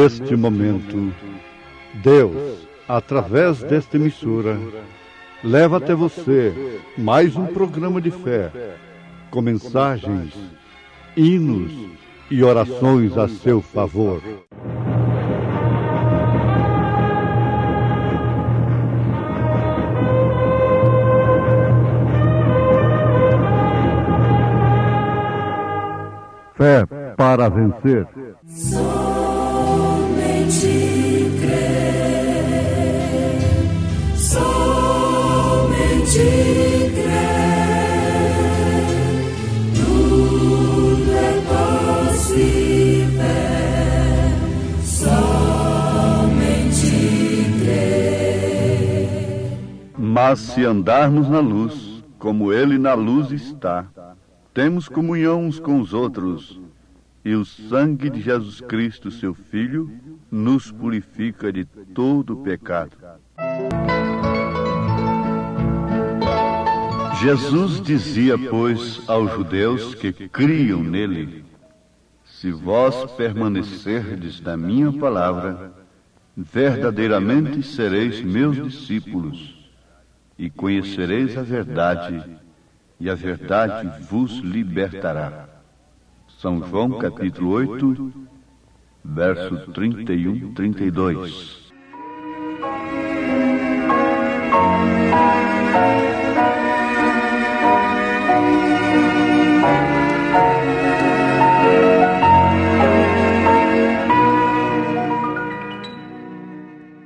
Neste momento, Deus, através desta emissora, leva até você mais um programa de fé, com mensagens, hinos e orações a seu favor. Fé para vencer. Somente crer, somente crer, tudo é possível, somente crer. Mas se andarmos na luz, como Ele na luz está, temos comunhão uns com os outros, e o sangue de Jesus Cristo, seu Filho, nos purifica de todo pecado. Jesus dizia, pois, aos judeus que criam nele: se vós permanecerdes na minha palavra, verdadeiramente sereis meus discípulos, e conhecereis a verdade, e a verdade vos libertará. São João capítulo 8, verso 31, 32.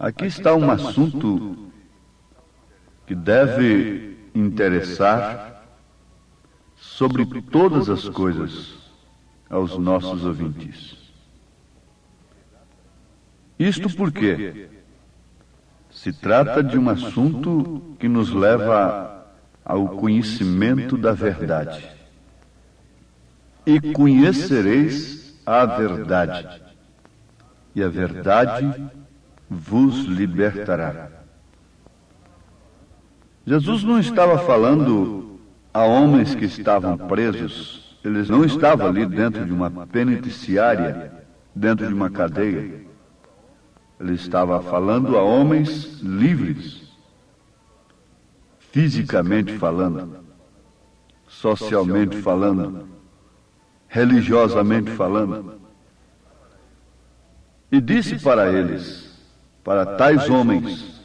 Aqui está um assunto que deve interessar sobre todas as coisas aos nossos ouvintes. Isto porque se trata de um assunto que nos leva ao conhecimento da verdade. E conhecereis a verdade, e a verdade vos libertará. Jesus não estava falando a homens que estavam presos. Eles não estavam ali dentro de uma penitenciária, dentro de uma cadeia. Ele estava falando a homens livres, fisicamente falando, socialmente falando, religiosamente falando. E disse para eles, para tais homens: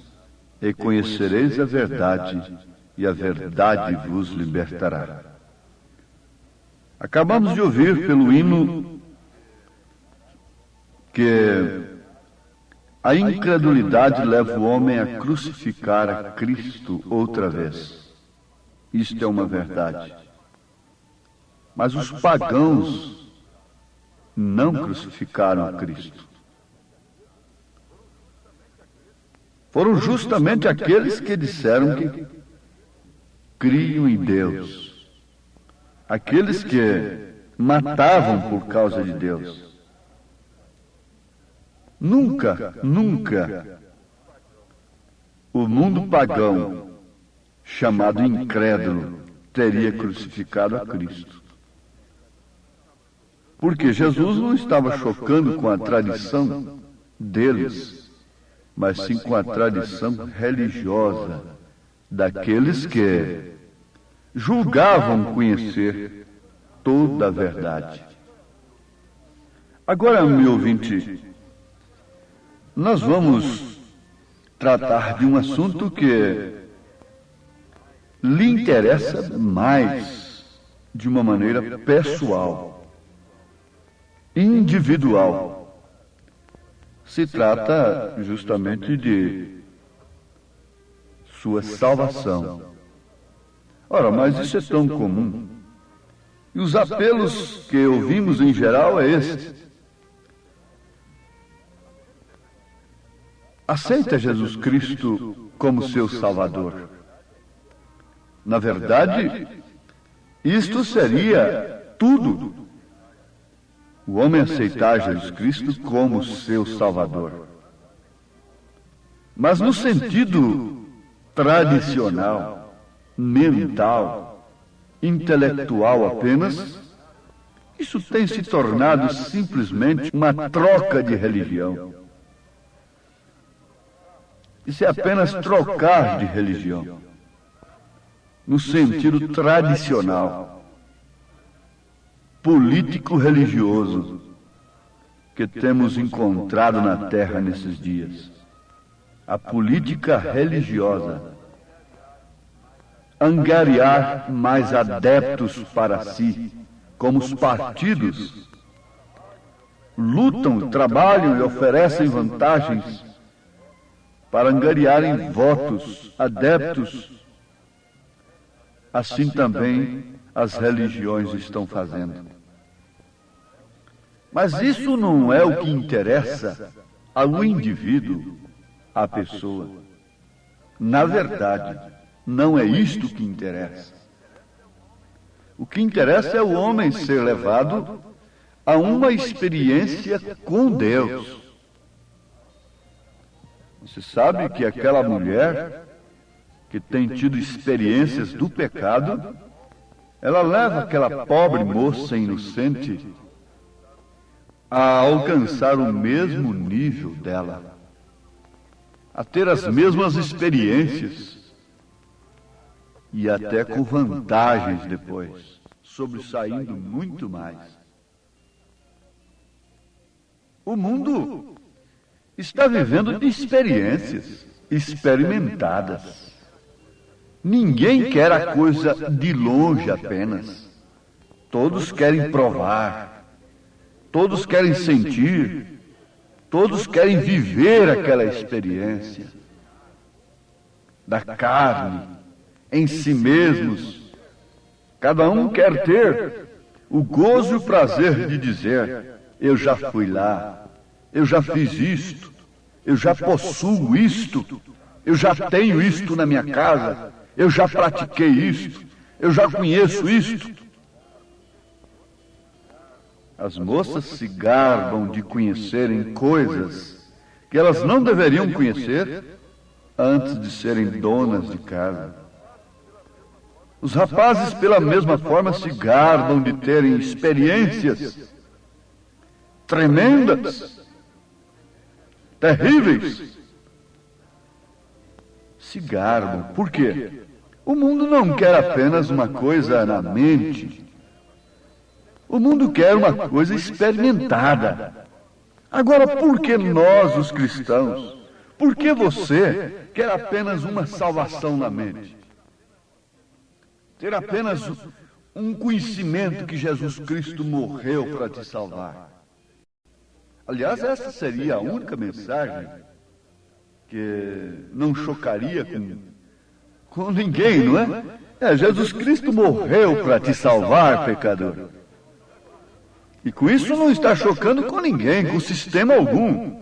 e conhecereis a verdade, e a verdade vos libertará. Acabamos de ouvir pelo hino que a incredulidade leva o homem a crucificar a Cristo outra vez. Isto é uma verdade. Mas os pagãos não crucificaram a Cristo. Foram justamente aqueles que disseram que criam em Deus. Aqueles que matavam por causa de Deus. Nunca o mundo pagão, chamado incrédulo, teria crucificado a Cristo. Porque Jesus não estava chocando com a tradição deles, mas sim com a tradição religiosa daqueles que julgavam conhecer toda a verdade. Agora, meu ouvinte, nós vamos tratar de um assunto que lhe interessa mais de uma maneira pessoal, individual. Se trata justamente de sua salvação. Ora, mas isso é tão comum. E os apelos que ouvimos em geral é este: aceita Jesus Cristo como seu Salvador. Na verdade, isto seria tudo. O homem aceitar Jesus Cristo como seu Salvador. Mas no sentido tradicional, mental, intelectual apenas, Isso tem se tornado simplesmente uma troca de religião. Isso é apenas trocar de religião, no sentido tradicional, político-religioso, que temos encontrado na Terra nesses dias. A política religiosa. Angariar mais adeptos para si, como os partidos lutam, trabalham e oferecem vantagens para angariarem votos, adeptos. Assim também as religiões estão fazendo. Mas isso não é o que interessa ao indivíduo, à pessoa. Na verdade, não é isto que interessa. O que interessa é o homem ser levado a uma experiência com Deus. Você sabe que aquela mulher que tem tido experiências do pecado, ela leva aquela pobre moça inocente a alcançar o mesmo nível dela, a ter as mesmas experiências e até com vantagens depois, sobressaindo muito mais. O mundo está vivendo de experiências experimentadas. Ninguém quer a coisa de longe apenas. Todos querem provar, todos querem sentir, todos querem viver aquela experiência da carne, em si mesmos. Cada um quer ter o gozo e o prazer de dizer: eu já fui lá, eu já fiz isto, eu já possuo isto, eu já tenho isto na minha casa, eu já pratiquei isto, eu já conheço isto. As moças se gabam de conhecerem coisas que elas não deveriam conhecer antes de serem donas de casa. Os rapazes, pela mesma forma, se gabam de terem experiências tremendas, terríveis. Se gabam. Por quê? O mundo não quer apenas uma coisa na mente. O mundo quer uma coisa experimentada. Agora, por que nós, os cristãos, por que você quer apenas uma salvação na mente? Ter apenas um conhecimento que Jesus Cristo morreu para te salvar. Aliás, essa seria a única mensagem que não chocaria com ninguém, não é? Jesus Cristo morreu para te salvar, pecador. E com isso não está chocando com ninguém, com sistema algum.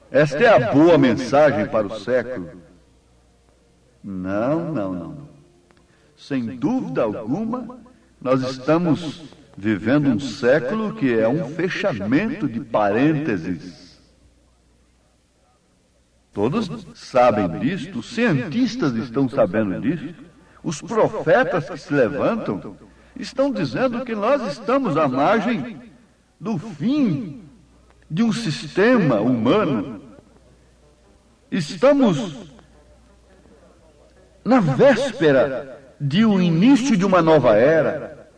Esta é a boa mensagem para o século. Não. Sem dúvida alguma, nós estamos vivendo um século que é um fechamento de parênteses. Todos sabem disto, os cientistas estão sabendo disto, os profetas que se levantam estão dizendo que nós estamos à margem do fim de um sistema humano. Estamos na véspera de um início de uma nova era.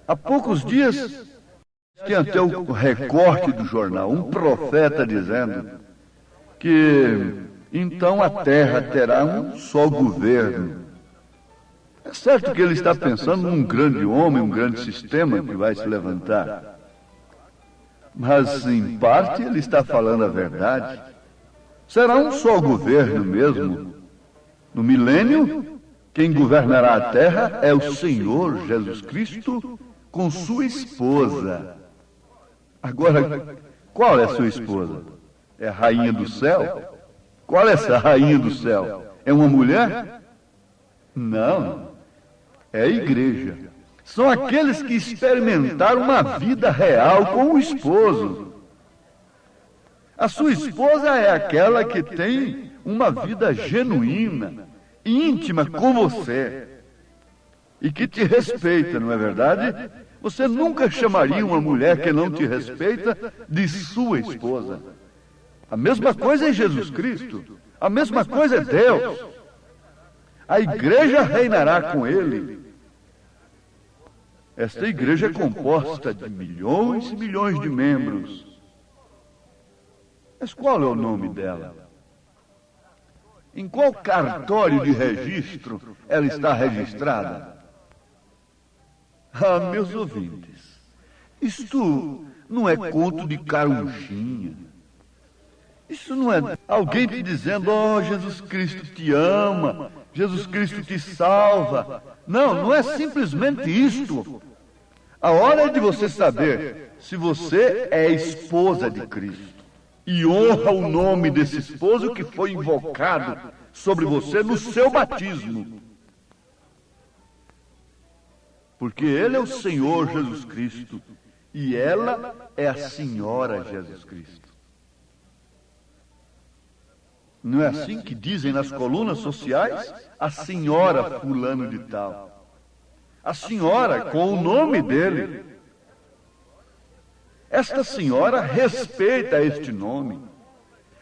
Há poucos dias, tem até o recorte do jornal, um profeta dizendo que então a Terra terá um só governo. É certo que ele está pensando num grande homem, um grande sistema que vai se levantar. Mas, em parte, ele está falando a verdade. Será um só governo mesmo. No milênio, quem governará a Terra é o Senhor Jesus Cristo com sua esposa. Agora, qual é a sua esposa? É a rainha do céu? Qual é essa rainha do céu? É uma mulher? Não. É a igreja. São aqueles que experimentaram uma vida real com o esposo. A sua esposa é aquela que tem uma vida genuína, íntima com você, e que te respeita, não é verdade? Você nunca chamaria uma mulher que não te respeita de sua esposa. A mesma coisa é Jesus Cristo. A mesma coisa é Deus. A igreja reinará com ele. Esta igreja é composta de milhões e milhões de membros. Mas qual é o nome dela? Em qual cartório de registro ela está registrada? Ah, meus ouvintes, isto não é conto de carunchinha. Isso não é alguém te dizendo, oh, Jesus Cristo te ama, Jesus Cristo te salva. Não, não é simplesmente isto. A hora é de você saber se você é esposa de Cristo e honra o nome desse esposo que foi invocado sobre você no seu batismo. Porque ele é o Senhor Jesus Cristo e ela é a Senhora Jesus Cristo. Não é assim que dizem nas colunas sociais? A senhora fulano de tal. A senhora com o nome dele. Esta senhora respeita este nome.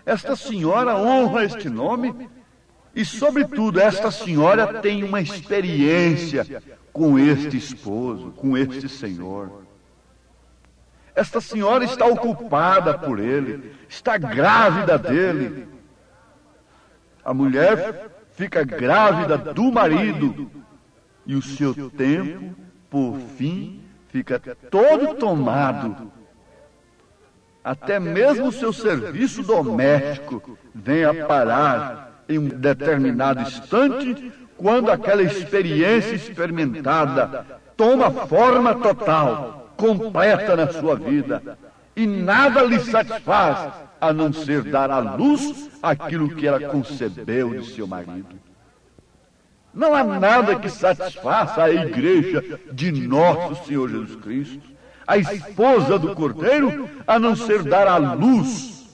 Esta senhora honra este nome. E, sobretudo, esta senhora tem uma experiência com este esposo, com este Senhor. Esta senhora está ocupada por ele, está grávida dele. A mulher fica grávida do marido e o seu tempo, por fim, fica todo tomado. Até mesmo o seu serviço doméstico vem a parar em um determinado instante, quando aquela experiência experimentada toma forma total, completa na sua vida, e nada lhe satisfaz a não ser dar à luz aquilo que ela concebeu de seu marido. Não há nada que satisfaça a igreja de nosso Senhor Jesus Cristo, a esposa do Cordeiro, a não ser dar à luz,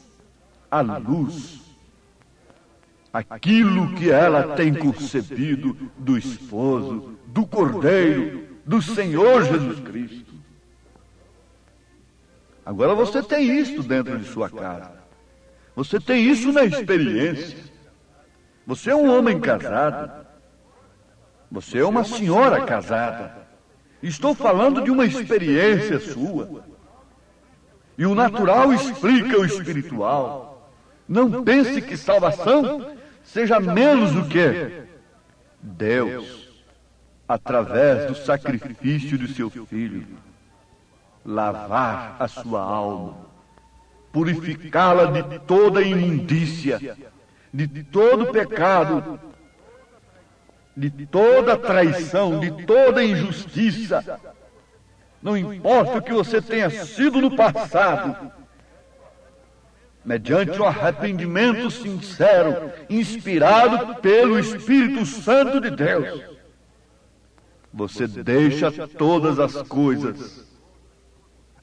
aquilo que ela tem concebido do esposo, do Cordeiro, do Senhor Jesus Cristo. Agora você tem isso dentro de sua casa. Você tem isso na experiência. Você é um homem casado. Você é uma senhora casada. Estou falando de uma experiência sua. E o natural explica o espiritual. Não pense que salvação seja menos do que Deus, através do sacrifício de seu Filho, lavar a sua alma, purificá-la de toda imundícia, de todo pecado, de toda traição, de toda injustiça. Não importa o que você tenha sido no passado, mediante um arrependimento sincero, inspirado pelo Espírito Santo de Deus, você deixa todas as coisas,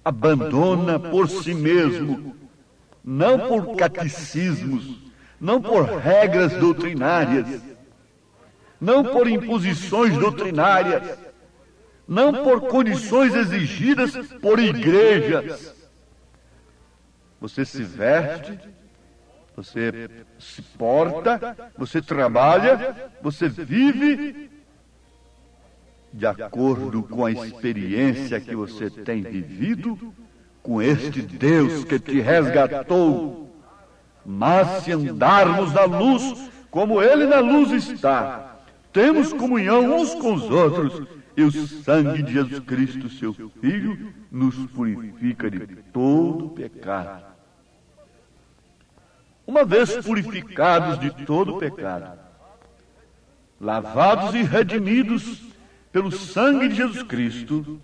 abandona por si mesmo, não por catecismos, não por regras doutrinárias, não por imposições doutrinárias, não por condições exigidas por igrejas. Você se veste, você se porta, você trabalha, você vive de acordo com a experiência que você tem vivido com este Deus que te resgatou. Mas se andarmos na luz, como Ele na luz está, temos comunhão uns com os outros, e o sangue de Jesus Cristo, seu Filho, nos purifica de todo pecado. Uma vez purificados de todo pecado, lavados e redimidos pelo sangue de Jesus Cristo,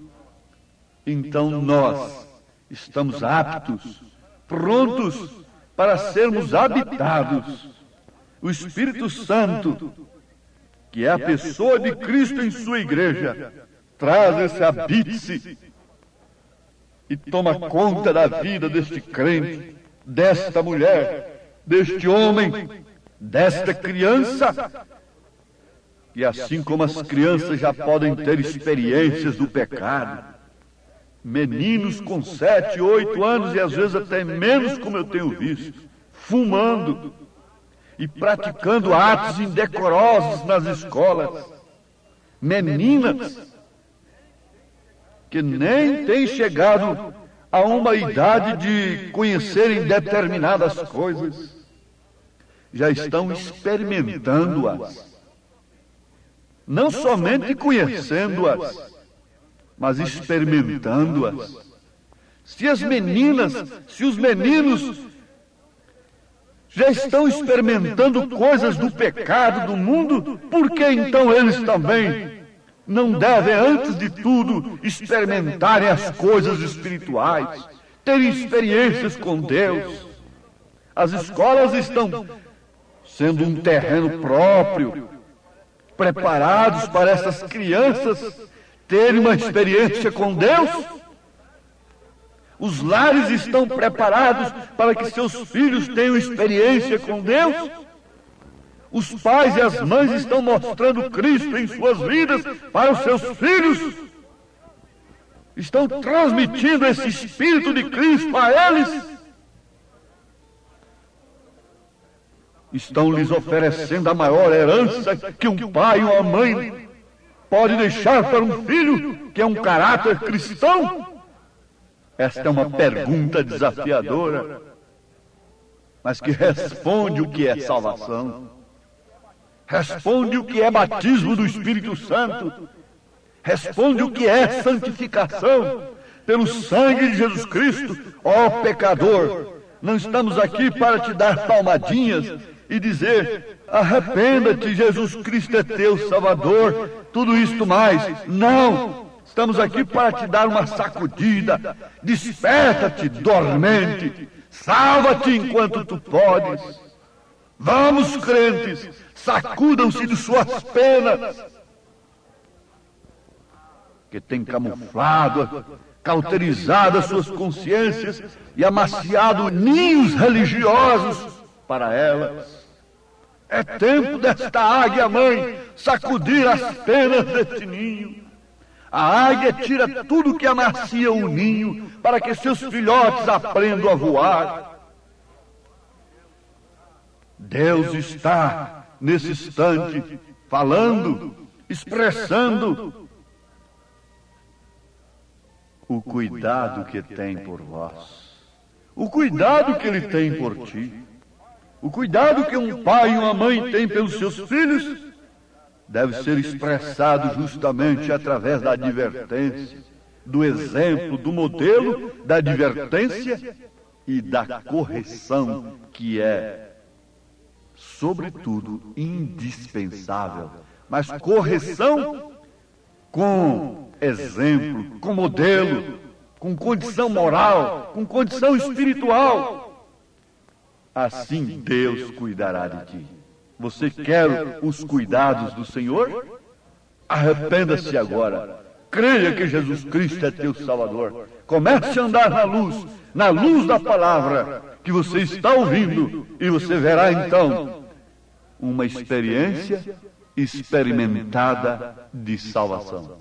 então nós estamos aptos, prontos para sermos habitados. O Espírito Santo, que é a pessoa de Cristo em sua igreja, traz esse habite-se e toma conta da vida deste crente, desta mulher, deste homem, desta criança. E assim como as crianças já podem ter experiências do pecado, Meninos com 7, 8 anos e às vezes até menos, como eu tenho visto, fumando e praticando atos indecorosos nas escolas. Meninas que nem têm chegado a uma idade de conhecerem determinadas coisas, já estão experimentando-as. Não somente conhecendo-as, mas experimentando-as. Se os meninos já estão experimentando coisas do pecado do mundo, por que então eles também não devem, antes de tudo, experimentarem as coisas espirituais, terem experiências com Deus? As escolas estão sendo um terreno próprio, preparados para essas crianças terem uma experiência com Deus? Os lares estão preparados para que seus filhos tenham experiência com Deus? Os pais e as mães estão mostrando Cristo em suas vidas para os seus filhos? Estão transmitindo esse Espírito de Cristo a eles? Estão lhes oferecendo a maior herança que um pai ou uma mãe pode deixar para um filho, que é um caráter cristão? Esta é uma pergunta desafiadora, mas que responde o que é salvação, responde o que é batismo do Espírito Santo, responde o que é santificação pelo sangue de Jesus Cristo. Ó pecador, não estamos aqui para te dar palmadinhas e dizer: arrependa-te, Jesus Cristo é teu Salvador, tudo isto mais. Não! Estamos aqui para te dar uma sacudida. Desperta-te, dormente. Salva-te enquanto tu podes. Vamos, crentes, sacudam-se de suas penas, que tem camuflado, cauterizado as suas consciências e amaciado ninhos religiosos para elas. É tempo desta águia-mãe sacudir as penas deste ninho. A águia tira tudo que amacia o ninho para que seus filhotes aprendam a voar. Deus está, nesse instante, falando, expressando o cuidado que tem por vós, o cuidado que Ele tem por ti, o cuidado que um pai e uma mãe têm pelos seus filhos. Deve ser expressado justamente através da advertência, do exemplo, do modelo, da advertência e da correção, que é, sobretudo, indispensável. Mas correção com exemplo, com modelo, com condição moral, com condição espiritual. Assim Deus cuidará de ti. Você quer os cuidados do Senhor? Arrependa-se agora. Creia que Jesus Cristo é teu Salvador. Comece a andar na luz da palavra que você está ouvindo, e você verá então uma experiência experimentada de salvação.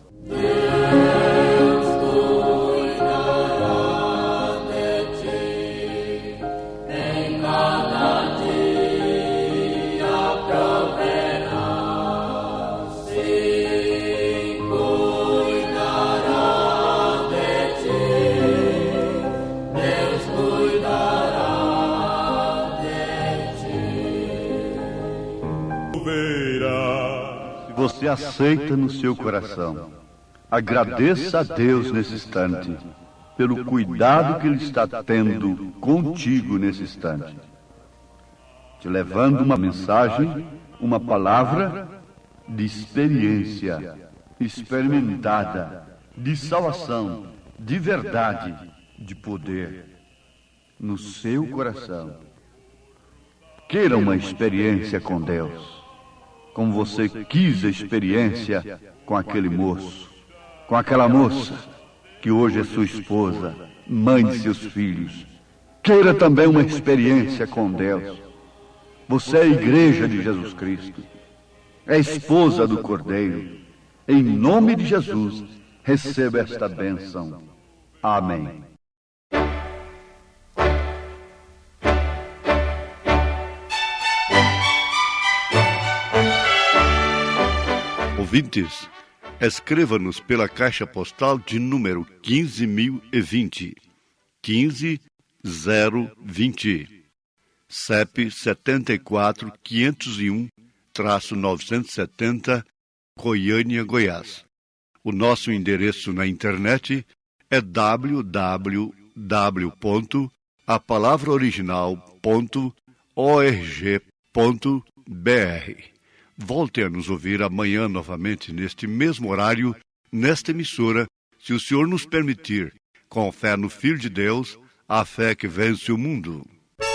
Você aceita no seu coração, agradeça a Deus nesse instante pelo cuidado que Ele está tendo contigo nesse instante, te levando uma mensagem, uma palavra de experiência experimentada, de salvação, de verdade, de poder no seu coração. Queira uma experiência com Deus, como você quis a experiência com aquele moço, com aquela moça, que hoje é sua esposa, mãe de seus filhos. Queira também uma experiência com Deus. Você é a igreja de Jesus Cristo, é a esposa do Cordeiro. Em nome de Jesus, receba esta bênção. Amém. Ouvintes, escreva-nos pela caixa postal de número 15.020, 15020, CEP 74.501-970, Goiânia, Goiás. O nosso endereço na internet é www.apalavraoriginal.org.br. Volte a nos ouvir amanhã novamente, neste mesmo horário, nesta emissora, se o Senhor nos permitir, com fé no Filho de Deus, a fé que vence o mundo.